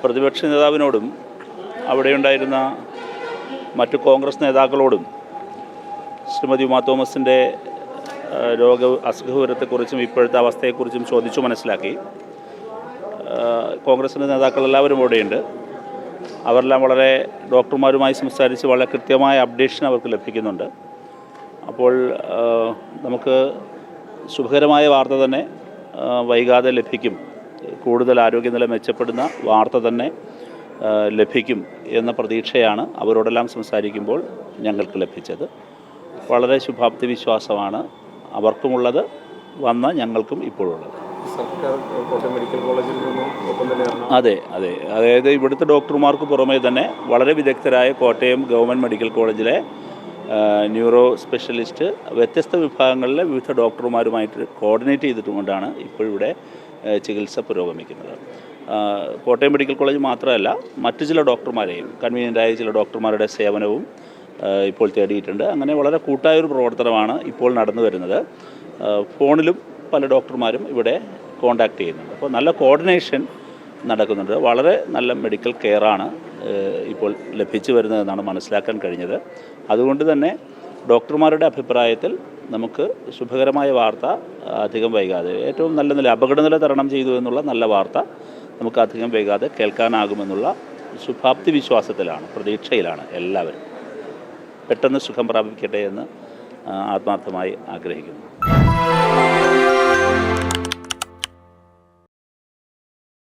പ്രതിപക്ഷ നേതാവിനോടും അവിടെയുണ്ടായിരുന്ന മറ്റു കോൺഗ്രസ് നേതാക്കളോടും ശ്രീമതി ഉമാ തോമസിൻ്റെ അസുഖവിവരത്തെക്കുറിച്ചും ഇപ്പോഴത്തെ അവസ്ഥയെക്കുറിച്ചും ചോദിച്ചു മനസ്സിലാക്കി. കോൺഗ്രസിൻ്റെ നേതാക്കളെല്ലാവരും അവിടെയുണ്ട്. അവരെല്ലാം വളരെ ഡോക്ടർമാരുമായി സംസാരിച്ച് വളരെ കൃത്യമായ അപ്ഡേഷൻ അവർക്ക് ലഭിക്കുന്നുണ്ട്. അപ്പോൾ നമുക്ക് ശുഭകരമായ വാർത്ത തന്നെ വൈകാതെ ലഭിക്കും. കൂടുതൽ ആരോഗ്യനില മെച്ചപ്പെടുന്ന വാർത്ത തന്നെ ലഭിക്കും എന്ന പ്രതീക്ഷയാണ് അവരോടെല്ലാം സംസാരിക്കുമ്പോൾ ഞങ്ങൾക്ക് ലഭിച്ചത്. വളരെ ശുഭാപ്തി വിശ്വാസമാണ് അവർക്കുമുള്ളത്, വന്ന ഞങ്ങൾക്കും ഇപ്പോഴുള്ളത്. സർക്കാർ കോട്ടയം മെഡിക്കൽ കോളേജിൽ നിന്നും ഒപ്പം തന്നെയാണ്. അതെ, അതായത് ഇവിടുത്തെ ഡോക്ടർമാർക്ക് പുറമേ തന്നെ വളരെ വിദഗ്ധരായ കോട്ടയം ഗവൺമെൻറ് മെഡിക്കൽ കോളേജിലെ ന്യൂറോ സ്പെഷ്യലിസ്റ്റ് വ്യത്യസ്ത വിഭാഗങ്ങളിലെ വിവിധ ഡോക്ടർമാരുമായിട്ട് കോർഡിനേറ്റ് ചെയ്തിട്ടുകൊണ്ടാണ് ഇപ്പോഴിവിടെ ചികിത്സ പുരോഗമിക്കുന്നത്. കോട്ടയം മെഡിക്കൽ കോളേജ് മാത്രമല്ല, മറ്റു ചില ഡോക്ടർമാരെയും കൺവീനിയൻ്റായ ചില ഡോക്ടർമാരുടെ സേവനവും ഇപ്പോൾ തേടിയിട്ടുണ്ട്. അങ്ങനെ വളരെ കൂട്ടായൊരു പ്രവർത്തനമാണ് ഇപ്പോൾ നടന്നു വരുന്നത്. ഫോണിലും പല ഡോക്ടർമാരും ഇവിടെ കോൺടാക്റ്റ് ചെയ്യുന്നുണ്ട്. അപ്പോൾ നല്ല കോർഡിനേഷൻ നടക്കുന്നുണ്ട്. വളരെ നല്ല മെഡിക്കൽ കെയറാണ് ഇപ്പോൾ ലഭിച്ചു വരുന്നതെന്നാണ് മനസ്സിലാക്കാൻ കഴിഞ്ഞത്. അതുകൊണ്ട് തന്നെ ഡോക്ടർമാരുടെ അഭിപ്രായത്തിൽ നമുക്ക് ശുഭകരമായ വാർത്ത അധികം വൈകാതെ, ഏറ്റവും നല്ല നില അപകടനില തരണം ചെയ്തു എന്നുള്ള നല്ല വാർത്ത നമുക്ക് അധികം വൈകാതെ കേൾക്കാനാകുമെന്നുള്ള ശുഭാപ്തി വിശ്വാസത്തിലാണ്, പ്രതീക്ഷയിലാണ് എല്ലാവരും. പെട്ടെന്ന് സുഖം പ്രാപിക്കട്ടെ എന്ന് ആത്മാർത്ഥമായി ആഗ്രഹിക്കുന്നു.